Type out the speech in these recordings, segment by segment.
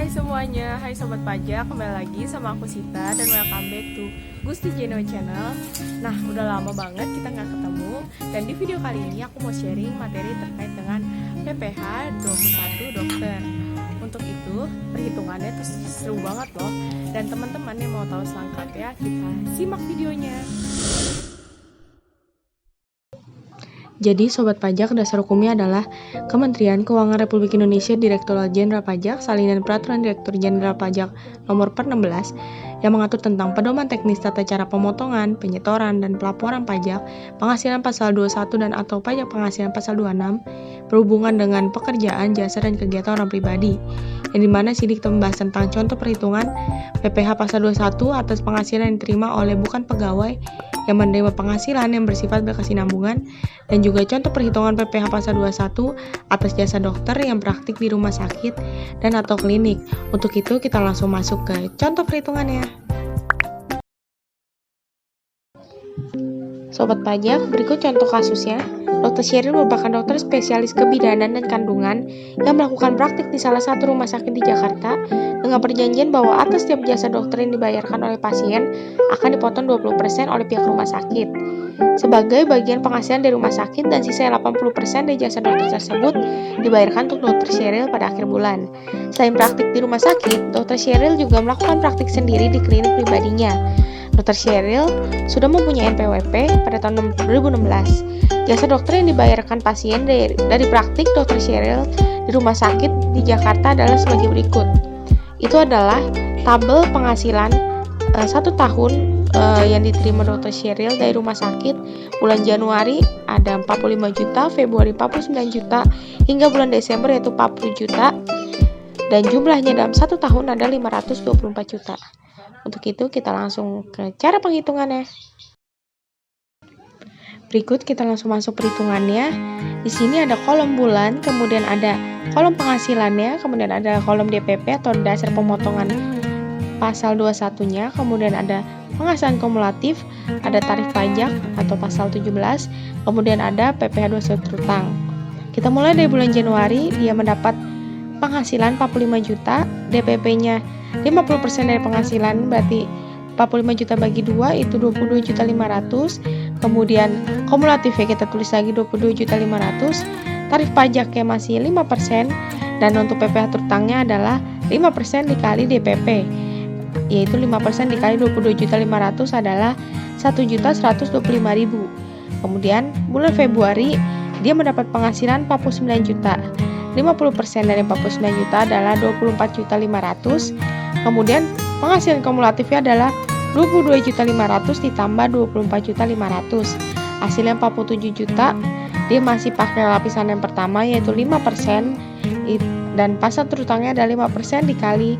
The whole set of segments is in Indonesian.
Semuanya, hai Sobat Pajak, kembali lagi sama aku Sita dan welcome back to Gusti Jeno Channel. Nah, udah lama banget kita nggak ketemu, dan di video kali ini aku mau sharing materi terkait dengan PPH 21 dokter. Untuk itu, perhitungannya tuh seru banget loh, dan teman-teman yang mau tahu selengkapnya, kita simak videonya. Jadi, Sobat Pajak, dasar hukumnya adalah Kementerian Keuangan Republik Indonesia Direktorat Jenderal Pajak Salinan Peraturan Direktur Jenderal Pajak Nomor Per 16 yang mengatur tentang pedoman teknis tata cara pemotongan, penyetoran, dan pelaporan pajak, penghasilan pasal 21 dan atau pajak penghasilan pasal 26, berhubungan dengan pekerjaan, jasa, dan kegiatan orang pribadi, yang dimana sini kita membahas tentang contoh perhitungan PPH pasal 21 atas penghasilan yang diterima oleh bukan pegawai yang menerima penghasilan yang bersifat berkesinambungan, dan juga contoh perhitungan PPH pasal 21 atas jasa dokter yang praktik di rumah sakit dan atau klinik. Untuk itu kita langsung masuk ke contoh perhitungannya. Sobat Pajak, berikut contoh kasusnya. Dr. Sheryl merupakan dokter spesialis kebidanan dan kandungan yang melakukan praktik di salah satu rumah sakit di Jakarta dengan perjanjian bahwa atas setiap jasa dokter yang dibayarkan oleh pasien akan dipotong 20% oleh pihak rumah sakit sebagai bagian penghasilan dari rumah sakit, dan sisa 80% dari jasa dokter tersebut dibayarkan untuk Dr. Sheryl pada akhir bulan. Selain praktik di rumah sakit, Dr. Sheryl juga melakukan praktik sendiri di klinik pribadinya. Dr. Sheryl sudah mempunyai NPWP pada tahun 2016. Jasa dokter yang dibayarkan pasien dari praktik Dr. Sheryl di rumah sakit di Jakarta adalah sebagai berikut. Itu adalah tabel penghasilan 1 tahun yang diterima Dr. Sheryl dari rumah sakit. Bulan Januari ada 45 juta, Februari 49 juta, hingga bulan Desember yaitu 40 juta, dan jumlahnya dalam 1 tahun ada 524 juta. Untuk itu kita langsung ke cara penghitungannya. Berikut kita langsung masuk perhitungannya. Di sini ada kolom bulan, kemudian ada kolom penghasilannya, kemudian ada kolom DPP atau dasar pemotongan pasal 21-nya, kemudian ada penghasilan kumulatif, ada tarif pajak atau pasal 17, kemudian ada PPH 21 terutang. Kita mulai dari bulan Januari, dia mendapat penghasilan 45 juta, DPP-nya 50% dari penghasilan, berarti 45 juta bagi 2 itu 22.500.000. Kemudian kumulatifnya kita tulis lagi 22.500.000. Tarif pajaknya masih 5%, dan untuk PPH terutangnya adalah 5% dikali DPP, yaitu 5% dikali 22.500.000 adalah 1.125.000. Kemudian bulan Februari dia mendapat penghasilan 49 juta. 50% dari 49 juta adalah 24.500.000. Kemudian penghasilan kumulatifnya adalah 22.500.000 ditambah 24.500.000. Hasilnya 47 juta. Dia masih pakai lapisan yang pertama yaitu 5%, dan pasal terutangnya ada 5% dikali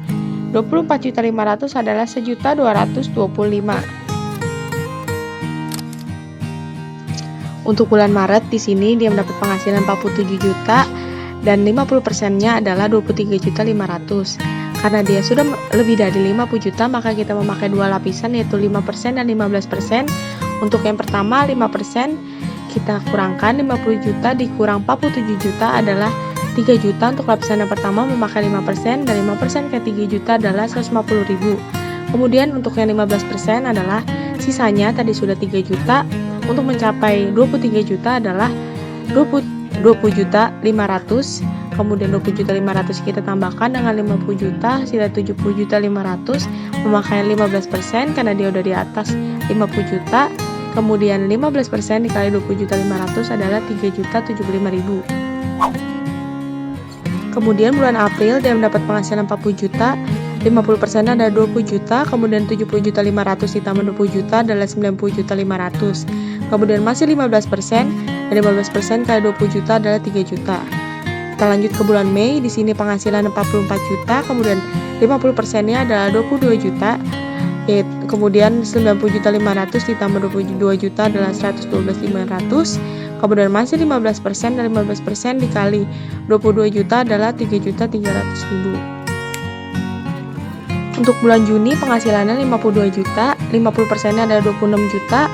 24.500.000 adalah 1.225.000. Untuk bulan Maret di sini dia mendapat penghasilan 47 juta dan 50%-nya adalah 23.500.000. Karena dia sudah lebih dari 50 juta, maka kita memakai dua lapisan yaitu 5% dan 15%. Untuk yang pertama 5% kita kurangkan 50 juta dikurang 47 juta adalah 3 juta. Untuk lapisan yang pertama memakai 5%, dan 5% ke 3 juta adalah 150.000. Kemudian untuk yang 15% adalah sisanya tadi sudah 3 juta. Untuk mencapai 23 juta adalah 20.500.000. Kemudian 20.500.000 kita tambahkan dengan 50 juta, sisa 70.500.000, memakai 15% karena dia udah di atas 50 juta. Kemudian 15% dikali 20.500.000 adalah 3.075.000. Kemudian bulan April dia mendapat penghasilan 40 juta, 50% adalah 20 juta, kemudian 70.500.000 ditambah 20 juta adalah 90.500.000. Kemudian masih 15%, dan 15% kali 20 juta adalah 3 juta. Kita lanjut ke bulan Mei, di sini penghasilan 44 juta, kemudian 50%-nya adalah 22 juta, kemudian 90.500.000 ditambah 22 juta adalah 112.500. Kemudian masih 15%, dan 15% dikali 22 juta adalah 3.300.000. Untuk bulan Juni penghasilannya 52 juta, 50%-nya adalah 26 juta,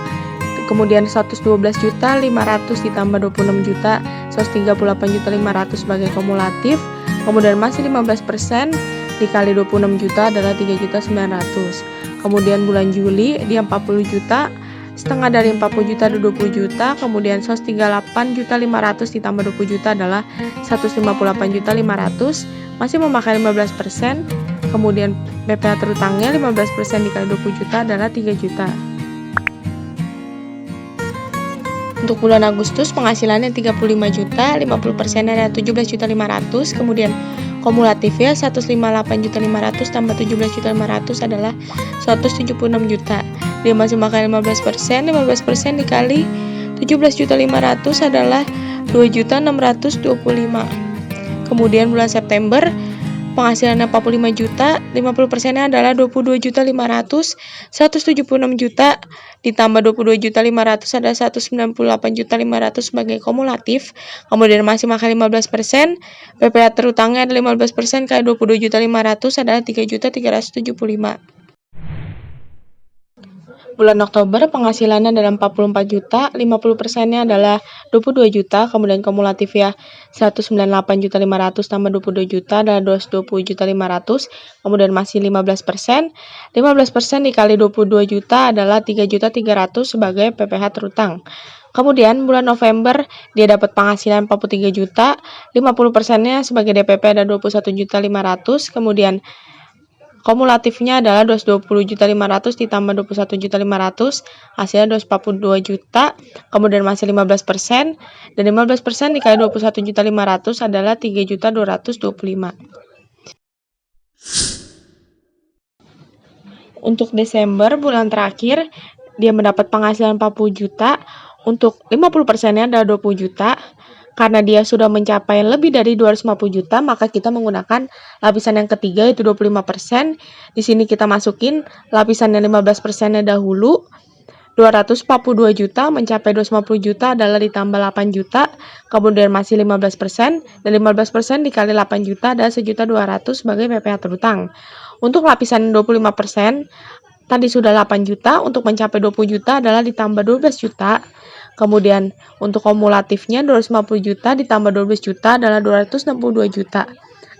kemudian 112 juta 500 ditambah 26 juta 138 juta 500 sebagai kumulatif, kemudian masih 15% dikali 26 juta adalah 3 juta 900. Kemudian bulan Juli dia 40 juta, setengah dari 40 juta ada 20 juta, kemudian 138 juta 500 ditambah 20 juta adalah 158 juta 500, masih memakai 15%, kemudian BPH terutangnya 15% dikali 20 juta adalah 3 juta. Untuk bulan Agustus penghasilannya 35 juta, 50% ada 17 juta 500, kemudian kumulatifnya 158 juta 500 tambah 17 juta 500 adalah 176 juta. Dia masih makan 15%, 15% dikali 17 juta 500 adalah 2 juta 625. Kemudian bulan September penghasilannya 45 juta, 50%-nya adalah 22 juta 500, 176 juta ditambah 22 juta 500 adalah 198 juta 500 sebagai kumulatif. Kemudian masih makan 15%, BPH terutangnya ada 15% kali 22 juta 500 adalah 3 juta 375. Bulan Oktober penghasilannya adalah 44 juta, 50%-nya adalah 22 juta, kemudian kumulatif ya 198 juta 500 tambah 22 juta adalah 220 juta 500, kemudian masih 15%, 15% dikali 22 juta adalah 3 juta 300 sebagai PPH terutang. Kemudian bulan November dia dapat penghasilan 43 juta, 50%-nya sebagai DPP ada 21 juta 500, kemudian kumulatifnya adalah 220 juta 500 ditambah 21 juta 500, hasilnya 242 juta, kemudian masih 15%, dan 15% dikali 21 juta 500 adalah 3 juta 225. Untuk Desember, bulan terakhir, dia mendapat penghasilan 40 juta, untuk 50%-nya adalah 20 juta, karena dia sudah mencapai lebih dari 250 juta, maka kita menggunakan lapisan yang ketiga yaitu 25%. Di sini kita masukin lapisan yang 15%-nya dahulu. 242 juta mencapai 250 juta adalah ditambah 8 juta, kemudian masih 15%, dan 15% dikali 8 juta adalah 1.200.000 sebagai PPH terutang. Untuk lapisan 25%, tadi sudah 8 juta, untuk mencapai 20 juta adalah ditambah 12 juta. Kemudian untuk kumulatifnya 250 juta ditambah 12 juta adalah 262 juta.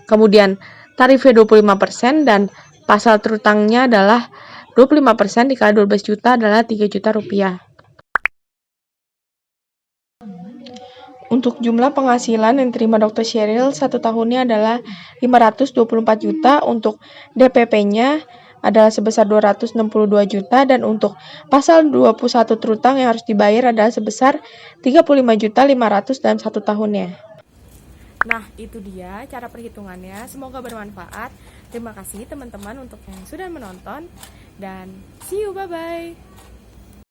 Kemudian tarifnya 25% dan pasal terutangnya adalah 25% dikali 12 juta adalah 3 juta rupiah. Untuk jumlah penghasilan yang diterima Dr. Sheryl satu tahunnya adalah 524 juta, untuk DPP-nya adalah sebesar 262 juta, dan untuk pasal 21 terutang yang harus dibayar adalah sebesar 35 juta 500 dalam satu tahunnya. Nah, itu dia cara perhitungannya. Semoga bermanfaat. Terima kasih teman-teman untuk yang sudah menonton, dan see you, bye-bye.